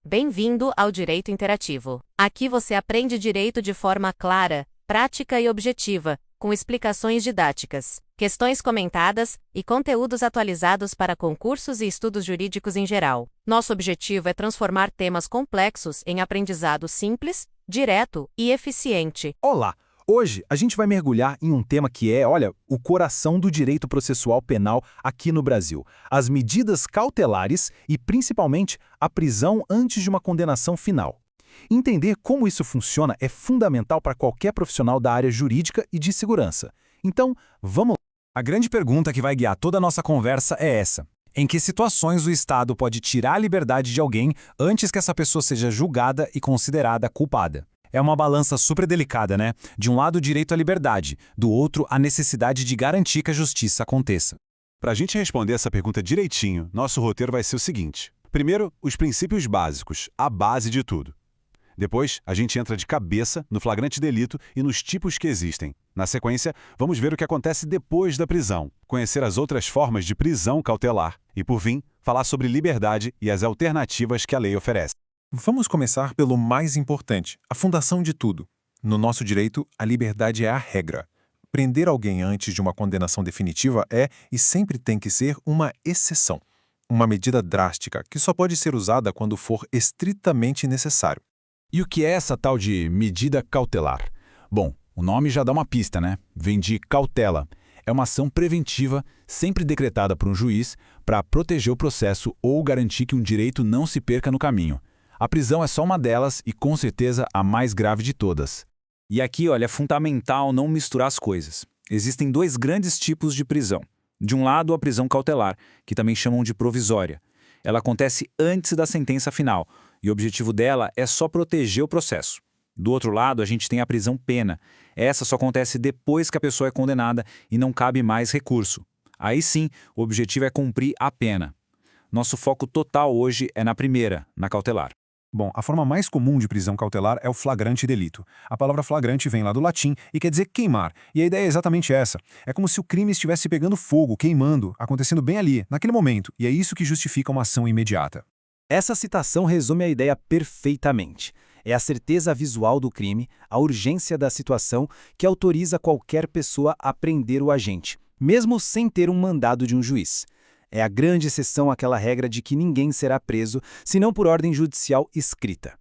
Bem-vindo ao Direito Interativo. Aqui você aprende direito de forma clara, prática e objetiva, com explicações didáticas, questões comentadas e conteúdos atualizados para concursos e estudos jurídicos em geral. Nosso objetivo é transformar temas complexos em aprendizado simples, direto e eficiente. Olá! Hoje a gente vai mergulhar em um tema que é, o coração do direito processual penal aqui no Brasil. As medidas cautelares e, principalmente, a prisão antes de uma condenação final. Entender como isso funciona é fundamental para qualquer profissional da área jurídica e de segurança. Então, vamos lá. A grande pergunta que vai guiar toda a nossa conversa é essa. Em que situações o Estado pode tirar a liberdade de alguém antes que essa pessoa seja julgada e considerada culpada? É uma balança super delicada, né? De um lado, o direito à liberdade, do outro, a necessidade de garantir que a justiça aconteça. Para a gente responder essa pergunta direitinho, nosso roteiro vai ser o seguinte. Primeiro, os princípios básicos, a base de tudo. Depois, a gente entra de cabeça no flagrante delito e nos tipos que existem. Na sequência, vamos ver o que acontece depois da prisão, conhecer as outras formas de prisão cautelar e, por fim, falar sobre liberdade e as alternativas que a lei oferece. Vamos começar pelo mais importante, a fundação de tudo. No nosso direito, a liberdade é a regra. Prender alguém antes de uma condenação definitiva é e sempre tem que ser uma exceção. Uma medida drástica que só pode ser usada quando for estritamente necessário. E o que é essa tal de medida cautelar? Bom, o nome já dá uma pista, né? Vem de cautela. É uma ação preventiva, sempre decretada por um juiz, para proteger o processo ou garantir que um direito não se perca no caminho. A prisão é só uma delas e, com certeza, a mais grave de todas. E aqui, é fundamental não misturar as coisas. Existem dois grandes tipos de prisão. De um lado, a prisão cautelar, que também chamam de provisória. Ela acontece antes da sentença final, e o objetivo dela é só proteger o processo. Do outro lado, a gente tem a prisão pena. Essa só acontece depois que a pessoa é condenada e não cabe mais recurso. Aí sim, o objetivo é cumprir a pena. Nosso foco total hoje é na primeira, na cautelar. Bom, a forma mais comum de prisão cautelar é o flagrante delito. A palavra flagrante vem lá do latim e quer dizer queimar. E a ideia é exatamente essa. É como se o crime estivesse pegando fogo, queimando, acontecendo bem ali, naquele momento. E é isso que justifica uma ação imediata. Essa citação resume a ideia perfeitamente. É a certeza visual do crime, a urgência da situação que autoriza qualquer pessoa a prender o agente, mesmo sem ter um mandado de um juiz. É a grande exceção àquela regra de que ninguém será preso, senão por ordem judicial escrita.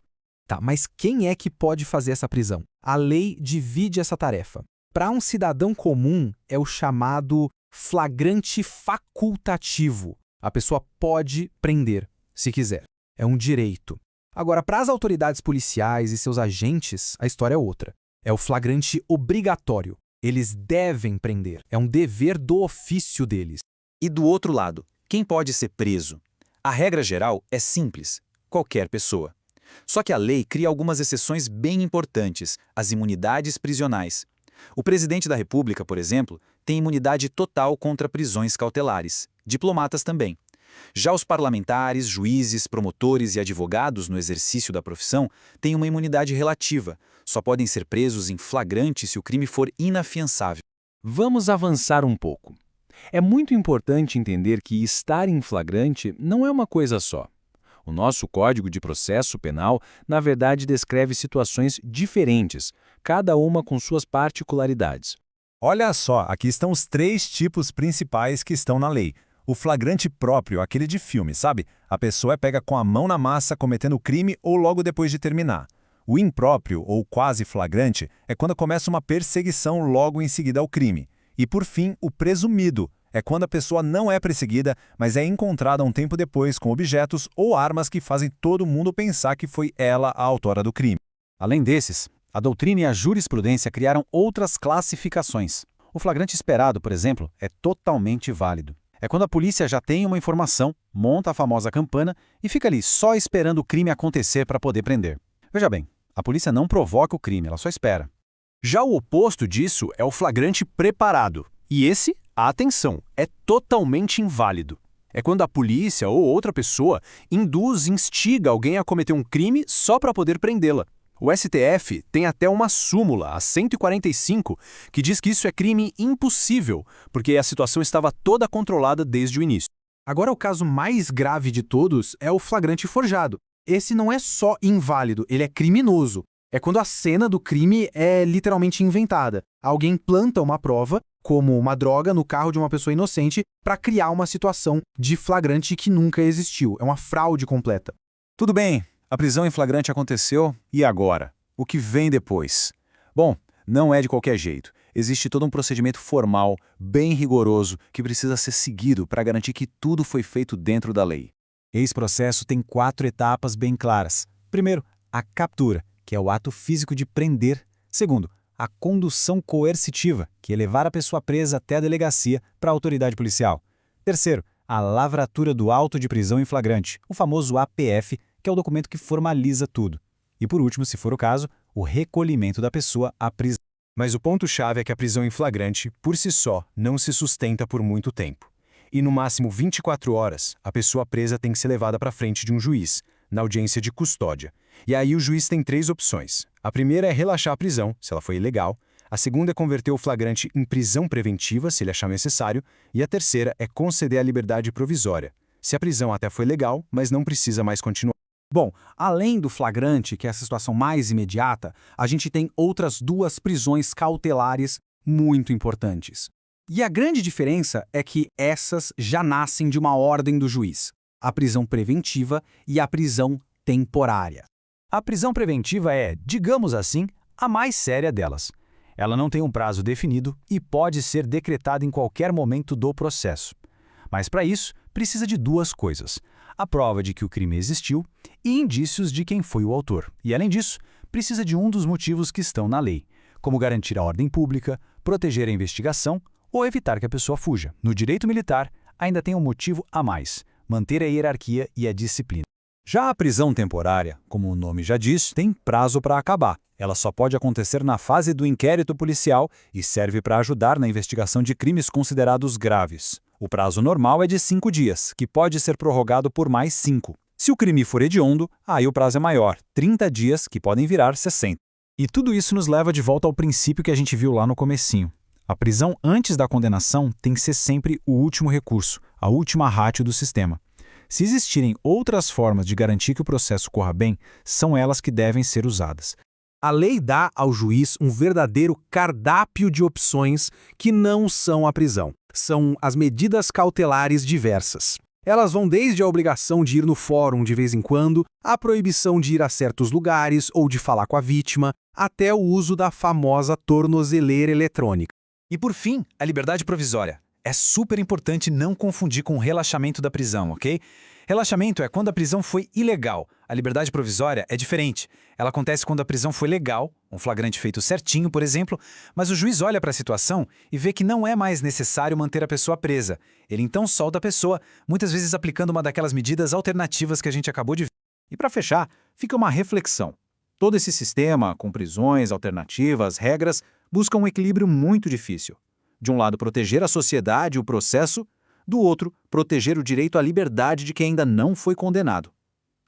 Tá, mas quem é que pode fazer essa prisão? A lei divide essa tarefa. Para um cidadão comum, é o chamado flagrante facultativo. A pessoa pode prender, se quiser. É um direito. Agora, para as autoridades policiais e seus agentes, a história é outra. É o flagrante obrigatório. Eles devem prender. É um dever do ofício deles. E do outro lado, quem pode ser preso? A regra geral é simples, qualquer pessoa. Só que a lei cria algumas exceções bem importantes, as imunidades prisionais. O presidente da República, por exemplo, tem imunidade total contra prisões cautelares. Diplomatas também. Já os parlamentares, juízes, promotores e advogados no exercício da profissão têm uma imunidade relativa. Só podem ser presos em flagrante se o crime for inafiançável. Vamos avançar um pouco. É muito importante entender que estar em flagrante não é uma coisa só. O nosso Código de Processo Penal, na verdade, descreve situações diferentes, cada uma com suas particularidades. Olha só, aqui estão os 3 tipos principais que estão na lei. O flagrante próprio, aquele de filme, sabe? A pessoa pega com a mão na massa cometendo o crime ou logo depois de terminar. O impróprio, ou quase flagrante, é quando começa uma perseguição logo em seguida ao crime. E, por fim, o presumido é quando a pessoa não é perseguida, mas é encontrada um tempo depois com objetos ou armas que fazem todo mundo pensar que foi ela a autora do crime. Além desses, a doutrina e a jurisprudência criaram outras classificações. O flagrante esperado, por exemplo, é totalmente válido. É quando a polícia já tem uma informação, monta a famosa campana e fica ali só esperando o crime acontecer para poder prender. Veja bem, a polícia não provoca o crime, ela só espera. Já o oposto disso é o flagrante preparado. E esse, atenção, é totalmente inválido. É quando a polícia ou outra pessoa instiga alguém a cometer um crime só para poder prendê-la. O STF tem até uma súmula, a 145, que diz que isso é crime impossível, porque a situação estava toda controlada desde o início. Agora, o caso mais grave de todos é o flagrante forjado. Esse não é só inválido, ele é criminoso. É quando a cena do crime é literalmente inventada. Alguém planta uma prova, como uma droga, no carro de uma pessoa inocente para criar uma situação de flagrante que nunca existiu. É uma fraude completa. Tudo bem, a prisão em flagrante aconteceu, e agora? O que vem depois? Bom, não é de qualquer jeito. Existe todo um procedimento formal, bem rigoroso, que precisa ser seguido para garantir que tudo foi feito dentro da lei. Esse processo tem 4 etapas bem claras. Primeiro, a captura, que é o ato físico de prender. Segundo, a condução coercitiva, que é levar a pessoa presa até a delegacia para a autoridade policial. Terceiro, a lavratura do auto de prisão em flagrante, o famoso APF, que é o documento que formaliza tudo. E por último, se for o caso, o recolhimento da pessoa à prisão. Mas o ponto-chave é que a prisão em flagrante, por si só, não se sustenta por muito tempo. E no máximo 24 horas, a pessoa presa tem que ser levada para frente de um juiz, na audiência de custódia. E aí o juiz tem 3 opções. A primeira é relaxar a prisão, se ela foi ilegal. A segunda é converter o flagrante em prisão preventiva, se ele achar necessário. E a terceira é conceder a liberdade provisória, se a prisão até foi legal, mas não precisa mais continuar. Bom, além do flagrante, que é essa situação mais imediata, a gente tem outras 2 prisões cautelares muito importantes. E a grande diferença é que essas já nascem de uma ordem do juiz: a prisão preventiva e a prisão temporária. A prisão preventiva é, digamos assim, a mais séria delas. Ela não tem um prazo definido e pode ser decretada em qualquer momento do processo. Mas para isso, precisa de 2 coisas: a prova de que o crime existiu e indícios de quem foi o autor. E, além disso, precisa de um dos motivos que estão na lei, como garantir a ordem pública, proteger a investigação ou evitar que a pessoa fuja. No direito militar, ainda tem um motivo a mais: manter a hierarquia e a disciplina. Já a prisão temporária, como o nome já diz, tem prazo para acabar. Ela só pode acontecer na fase do inquérito policial e serve para ajudar na investigação de crimes considerados graves. O prazo normal é de 5 dias, que pode ser prorrogado por mais 5. Se o crime for hediondo, aí o prazo é maior, 30 dias, que podem virar 60. E tudo isso nos leva de volta ao princípio que a gente viu lá no comecinho. A prisão antes da condenação tem que ser sempre o último recurso, a última ratio do sistema. Se existirem outras formas de garantir que o processo corra bem, são elas que devem ser usadas. A lei dá ao juiz um verdadeiro cardápio de opções que não são a prisão. São as medidas cautelares diversas. Elas vão desde a obrigação de ir no fórum de vez em quando, a proibição de ir a certos lugares ou de falar com a vítima, até o uso da famosa tornozeleira eletrônica. E por fim, a liberdade provisória. É super importante não confundir com o relaxamento da prisão, ok? Relaxamento é quando a prisão foi ilegal. A liberdade provisória é diferente. Ela acontece quando a prisão foi legal, um flagrante feito certinho, por exemplo, mas o juiz olha para a situação e vê que não é mais necessário manter a pessoa presa. Ele então solta a pessoa, muitas vezes aplicando uma daquelas medidas alternativas que a gente acabou de ver. E para fechar, fica uma reflexão. Todo esse sistema, com prisões, alternativas, regras, busca um equilíbrio muito difícil. De um lado, proteger a sociedade e o processo, do outro, proteger o direito à liberdade de quem ainda não foi condenado.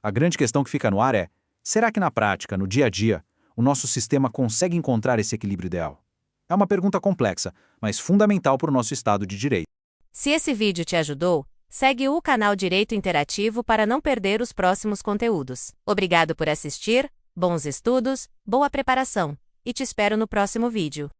A grande questão que fica no ar é: será que na prática, no dia a dia, o nosso sistema consegue encontrar esse equilíbrio ideal? É uma pergunta complexa, mas fundamental para o nosso Estado de Direito. Se esse vídeo te ajudou, segue o canal Direito Interativo para não perder os próximos conteúdos. Obrigado por assistir, bons estudos, boa preparação, e te espero no próximo vídeo.